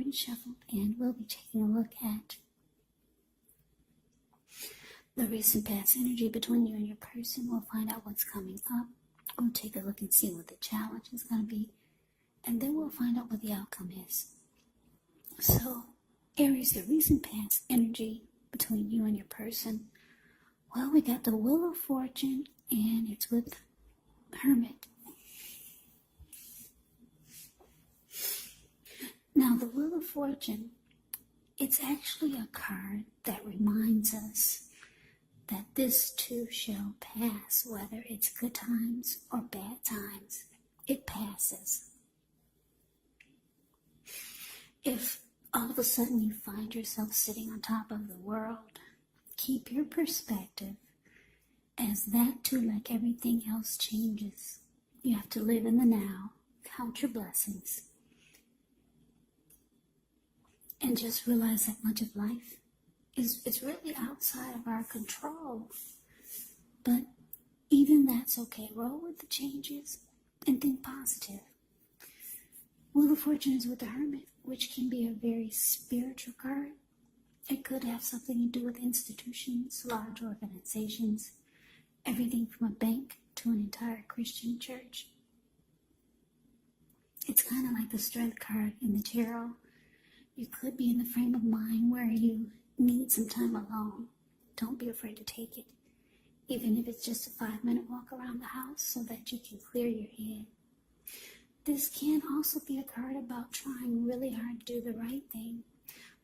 and shuffled, and we'll be taking a look at the recent past energy between you and your person. We'll find out what's coming up. We'll take a look and see what the challenge is going to be, and then we'll find out what the outcome is. So, Aries, the recent past energy between you and your person. Well, we got the Wheel of Fortune, and it's with Hermit. Now, the Wheel of Fortune, it's actually a card that reminds us that this too shall pass, whether it's good times or bad times. It passes. If all of a sudden you find yourself sitting on top of the world, keep your perspective, as that too, like everything else, changes. You have to live in the now, count your blessings, and just realize that much of life it's really outside of our control. But even that's okay. Roll with the changes and think positive. Wheel of Fortune is with the Hermit, which can be a very spiritual card. It could have something to do with institutions, large organizations, everything from a bank to an entire Christian church. It's kind of like the Strength card in the tarot. You could be in the frame of mind where you need some time alone. Don't be afraid to take it, even if it's just a 5-minute walk around the house so that you can clear your head. This can also be a card about trying really hard to do the right thing,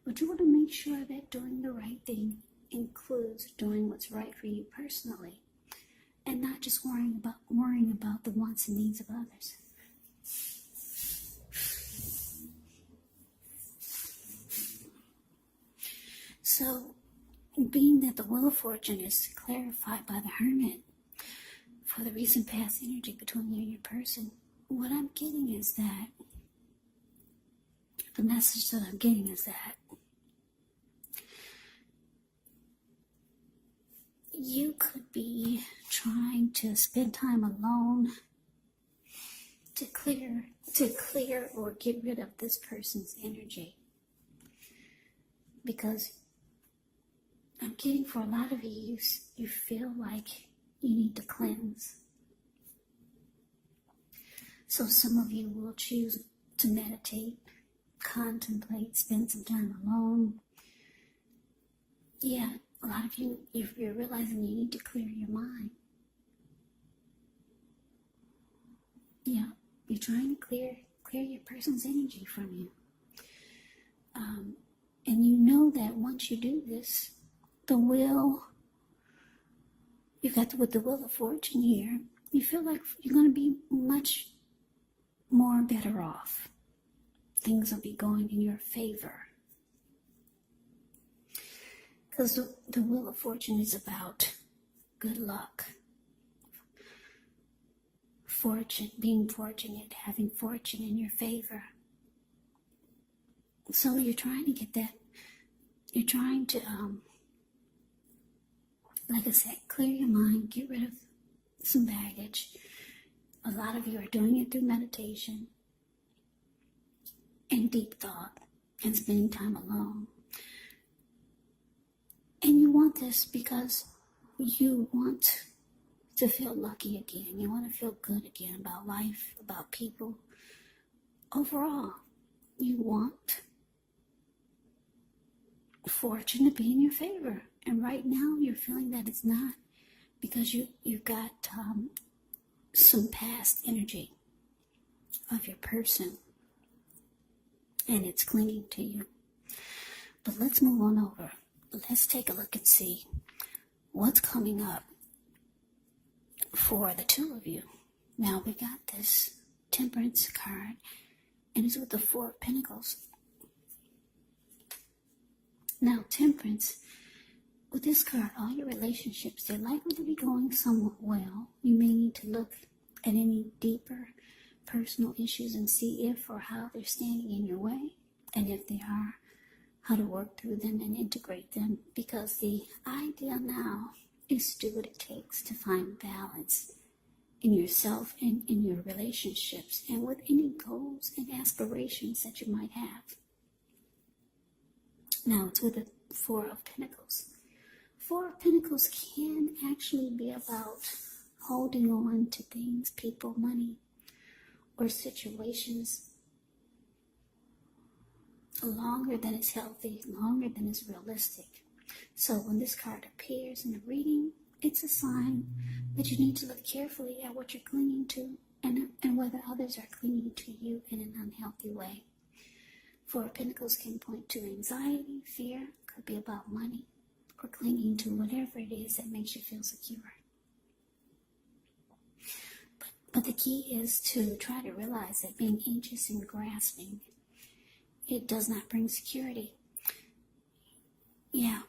but you want to make sure that doing the right thing includes doing what's right for you personally, and not just worrying about the wants and needs of others. So, being that the Wheel of Fortune is clarified by the Hermit for the recent past energy between you and your person, what I'm getting is that, the message that I'm getting is that you could be trying to spend time alone to clear or get rid of this person's energy. Because I'm getting for a lot of you, you feel like you need to cleanse. So some of you will choose to meditate, contemplate, spend some time alone. Yeah, a lot of you, you're realizing you need to clear your mind. Yeah, you're trying to clear your person's energy from you. And you know that once you do this, you've got with the Wheel of Fortune here, you feel like you're going to be much more better off. Things will be going in your favor. Because the Wheel of Fortune is about good luck, fortune, being fortunate, having fortune in your favor. So you're trying to get that, you're trying to, like I said, clear your mind, get rid of some baggage. A lot of you are doing it through meditation and deep thought and spending time alone. And you want this because you want to feel lucky again. You want to feel good again about life, about people. Overall, you want fortune to be in your favor. And right now, you're feeling that it's not because you've got some past energy of your person, and it's clinging to you. But let's move on over. Let's take a look and see what's coming up for the two of you. Now, we got this Temperance card, and it's with the Four of Pentacles. Now, Temperance, with this card, all your relationships, they're likely to be going somewhat well. You may need to look at any deeper personal issues and see if or how they're standing in your way, and if they are, how to work through them and integrate them, because the idea now is to do what it takes to find balance in yourself and in your relationships and with any goals and aspirations that you might have. Now it's with the Four of Pentacles. Four of Pentacles can actually be about holding on to things, people, money, or situations longer than is healthy, longer than is realistic. So when this card appears in a reading, it's a sign that you need to look carefully at what you're clinging to and whether others are clinging to you in an unhealthy way. Four of Pentacles can point to anxiety, fear, could be about money, or clinging to whatever it is that makes you feel secure. But the key is to try to realize that being anxious and grasping, it does not bring security. Yeah.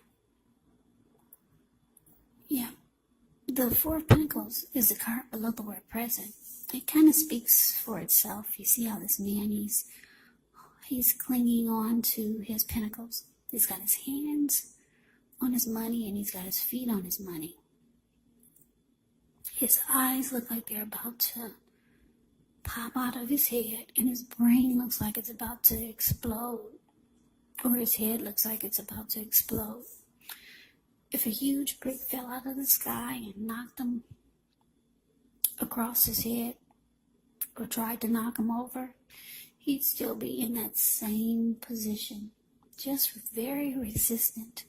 The Four of Pentacles is the card below the word present. It kind of speaks for itself. You see how this man, he's clinging on to his pentacles. He's got his hands on his money and he's got his feet on his money. His eyes look like they're about to pop out of his head, and his brain looks like it's about to explode, or his head looks like it's about to explode. If a huge brick fell out of the sky and knocked him across his head, or tried to knock him over, he'd still be in that same position, just very resistant,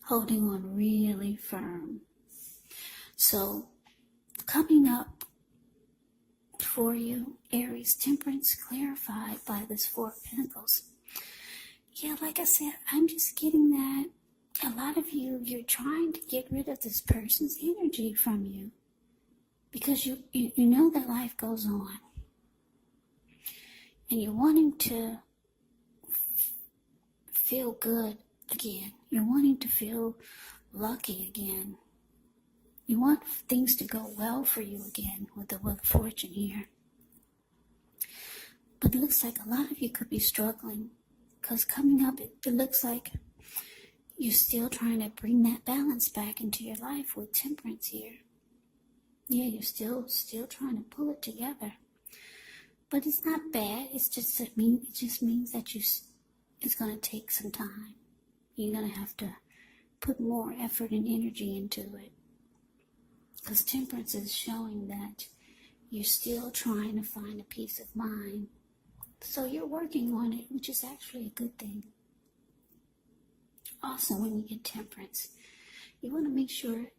holding on really firm. So, coming up for you, Aries, Temperance, clarified by this Four of Pentacles. Yeah, like I said, I'm just getting that a lot of you're trying to get rid of this person's energy from you. Because you know that life goes on. And you're wanting to feel good again. You're wanting to feel lucky again. You want things to go well for you again with the Wheel of Fortune here. But it looks like a lot of you could be struggling. Because coming up, it looks like you're still trying to bring that balance back into your life with Temperance here. Yeah, you're still trying to pull it together. But it's not bad. It just means that it's going to take some time. You're going to have to put more effort and energy into it. Because Temperance is showing that you're still trying to find a peace of mind. So you're working on it, which is actually a good thing. Also, when you get Temperance, you want to make sure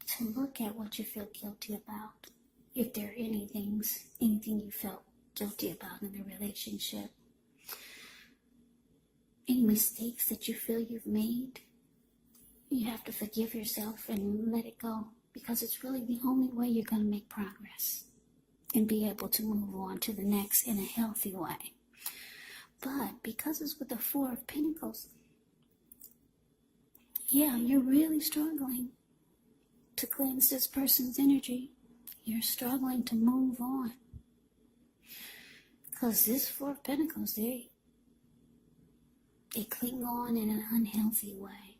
to look at what you feel guilty about. If there are anything you felt guilty about in the relationship. Any mistakes that you feel you've made, you have to forgive yourself and let it go. Because it's really the only way you're going to make progress and be able to move on to the next in a healthy way. But because it's with the Four of Pentacles, yeah, you're really struggling to cleanse this person's energy. You're struggling to move on. Because this Four of Pentacles, they cling on in an unhealthy way.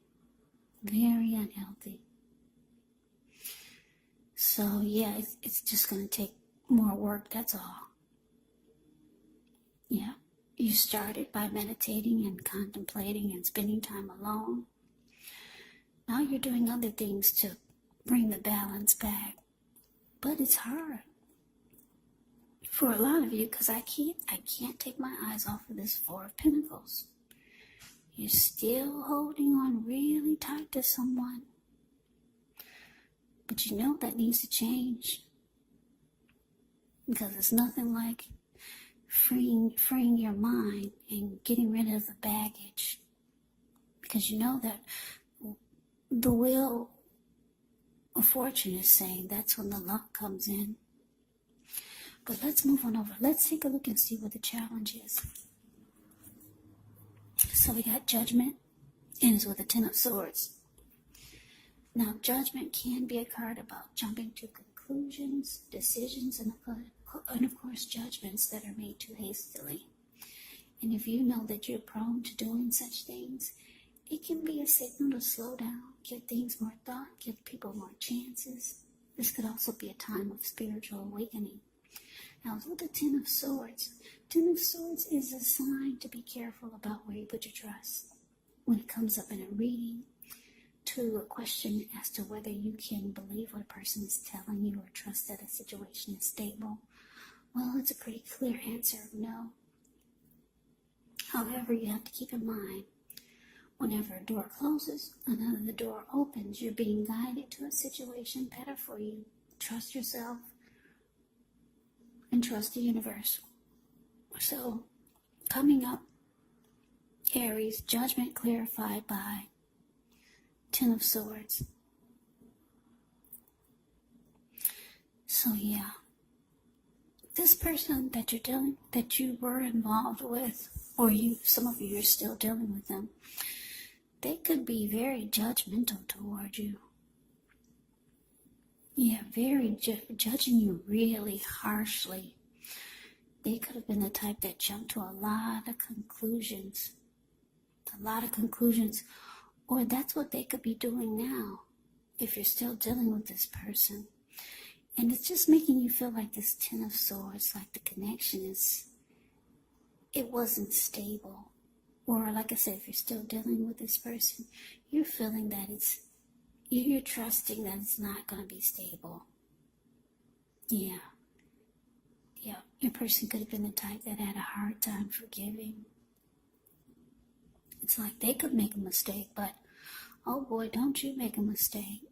Very unhealthy. So, yeah, it's just going to take more work, that's all. Yeah, you started by meditating and contemplating and spending time alone. Now you're doing other things to bring the balance back. But it's hard for a lot of you because I can't take my eyes off of this Four of Pentacles. You're still holding on really tight to someone. But you know that needs to change. Because it's nothing like freeing your mind and getting rid of the baggage. Because you know that the Wheel of Fortune is saying that's when the luck comes in. But let's move on over. Let's take a look and see what the challenge is. So we got Judgment, and it's with the Ten of Swords. Now, Judgment can be a card about jumping to conclusions, decisions, and of course, judgments that are made too hastily. And if you know that you're prone to doing such things, it can be a signal to slow down, give things more thought, give people more chances. This could also be a time of spiritual awakening. Now with the Ten of Swords. Ten of Swords is a sign to be careful about where you put your trust. When it comes up in a reading, to a question as to whether you can believe what a person is telling you or trust that a situation is stable, well, it's a pretty clear answer of no. However, you have to keep in mind, whenever a door closes, another door opens. You're being guided to a situation better for you. Trust yourself and trust the universe. So, coming up, Aries, judgment clarified by Ten of Swords. So yeah, this person that you were involved with, or some of you are still dealing with them, they could be very judgmental toward you. Yeah, very judging you really harshly. They could have been the type that jumped to a lot of conclusions. Or that's what they could be doing now, if you're still dealing with this person. And it's just making you feel like this Ten of Swords, like the connection it wasn't stable. Or like I said, if you're still dealing with this person, you're feeling that you're trusting that it's not going to be stable. Yeah, your person could have been the type that had a hard time forgiving. It's like they could make a mistake, but oh boy, don't you make a mistake.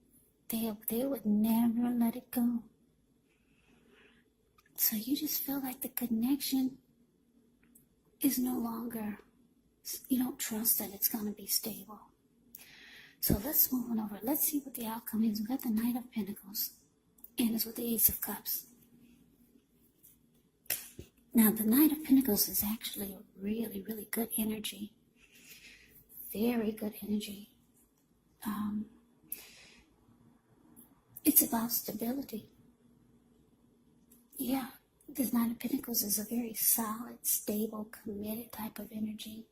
They would never let it go. So you just feel like the connection is no longer, you don't trust that it's going to be stable. So let's move on over. Let's see what the outcome is. We've got the Knight of Pentacles, and it's with the Ace of Cups. Now, the Knight of Pentacles is actually a really, really good energy. Very good energy. It's about stability. Yeah, this Knight of Pentacles is a very solid, stable, committed type of energy.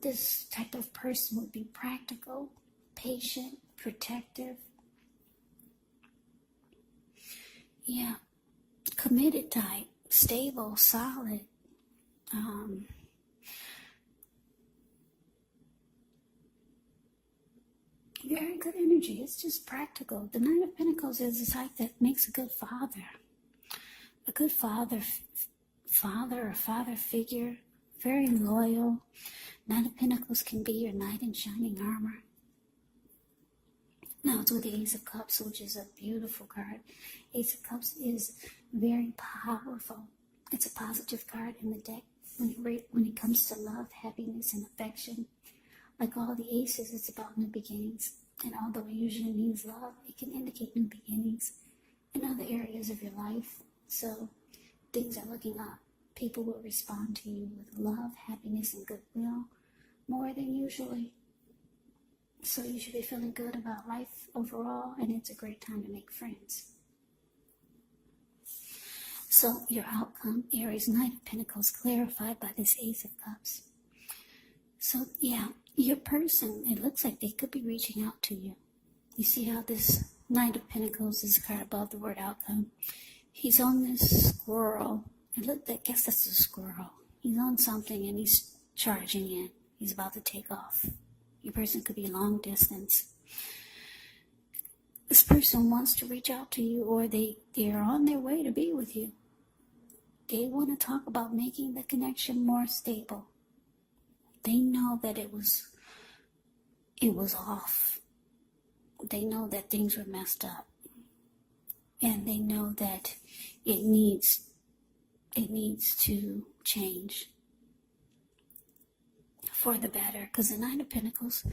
This type of person would be practical, patient, protective. Yeah, committed type, stable, solid. Very good energy. It's just practical. The Knight of Pentacles is the type that makes a good father. A good father or father figure. Very loyal. Knight of Pentacles can be your knight in shining armor. Now it's with the Ace of Cups, which is a beautiful card. Ace of Cups is very powerful. It's a positive card in the deck when it comes to love, happiness, and affection. Like all the aces, it's about new beginnings. And although it usually means love, it can indicate new beginnings in other areas of your life. So things are looking up. People will respond to you with love, happiness, and goodwill more than usually. So you should be feeling good about life overall, and it's a great time to make friends. So your outcome, Aries, Knight of Pentacles, clarified by this Ace of Cups. So yeah, your person, it looks like they could be reaching out to you. You see how this Knight of Pentacles is a card above the word outcome. He's on this squirrel. I guess that's a squirrel. He's on something and he's charging in. He's about to take off. Your person could be long distance. This person wants to reach out to you, or they're on their way to be with you. They want to talk about making the connection more stable. They know that it was off. They know that things were messed up. And they know that it needs to change for the better. Because the Knight of Pentacles,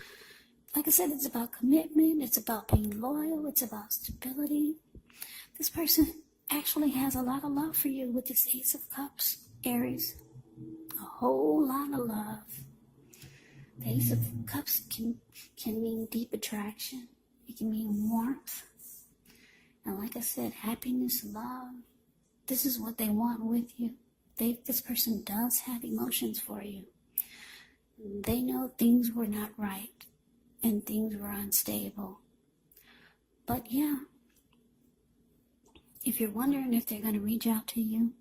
like I said, it's about commitment. It's about being loyal. It's about stability. This person actually has a lot of love for you with this Ace of Cups, Aries. A whole lot of love. The Ace of Cups can mean deep attraction. It can mean warmth. And like I said, happiness, love. This is what they want with you. This person does have emotions for you. They know things were not right and things were unstable. But yeah, If you're wondering if they're going to reach out to you,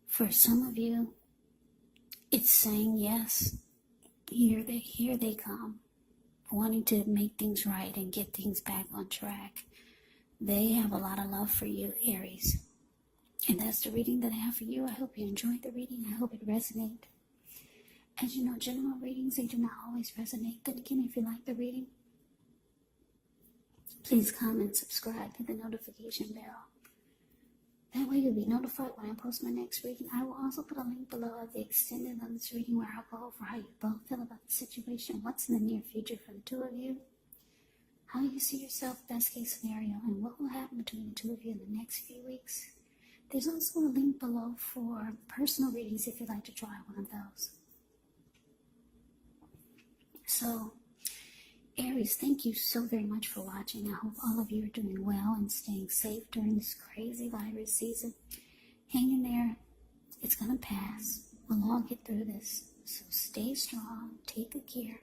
for some of you, it's saying yes. Here they come, wanting to make things right and get things back on track. They have a lot of love for you, Aries. And that's the reading that I have for you. I hope you enjoyed the reading. I hope it resonated. As you know, general readings, they do not always resonate. Then again, if you like the reading, please comment, subscribe, hit the notification bell. That way you'll be notified when I post my next reading. I will also put a link below of the extended on this reading where I'll go over how you both feel about the situation, what's in the near future for the two of you, how you see yourself, best case scenario, and what will happen between the two of you in the next few weeks. There's also a link below for personal readings if you'd like to try one of those. So, Aries, thank you so very much for watching. I hope all of you are doing well and staying safe during this crazy virus season. Hang in there. It's going to pass. We'll all get through this. So stay strong. Take good care.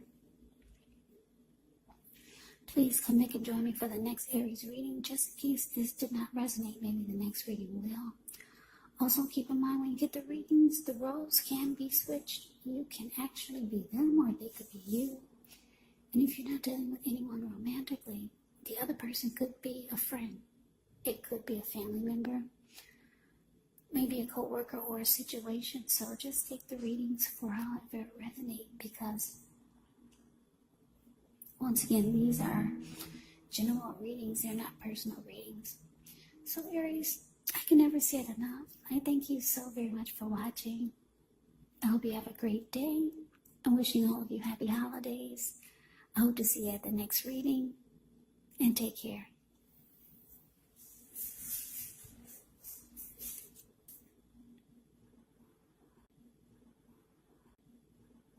Please come back and join me for the next Aries reading. Just in case this did not resonate, maybe the next reading will. Also keep in mind when you get the readings, the roles can be switched. You can actually be them or they could be you. And if you're not dealing with anyone romantically, the other person could be a friend. It could be a family member, maybe a co-worker or a situation. So just take the readings for however it resonates, because once again, these are general readings. They're not personal readings. So Aries, I can never say it enough. I thank you so very much for watching. I hope you have a great day. I'm wishing all of you happy holidays. I hope to see you at the next reading, and take care.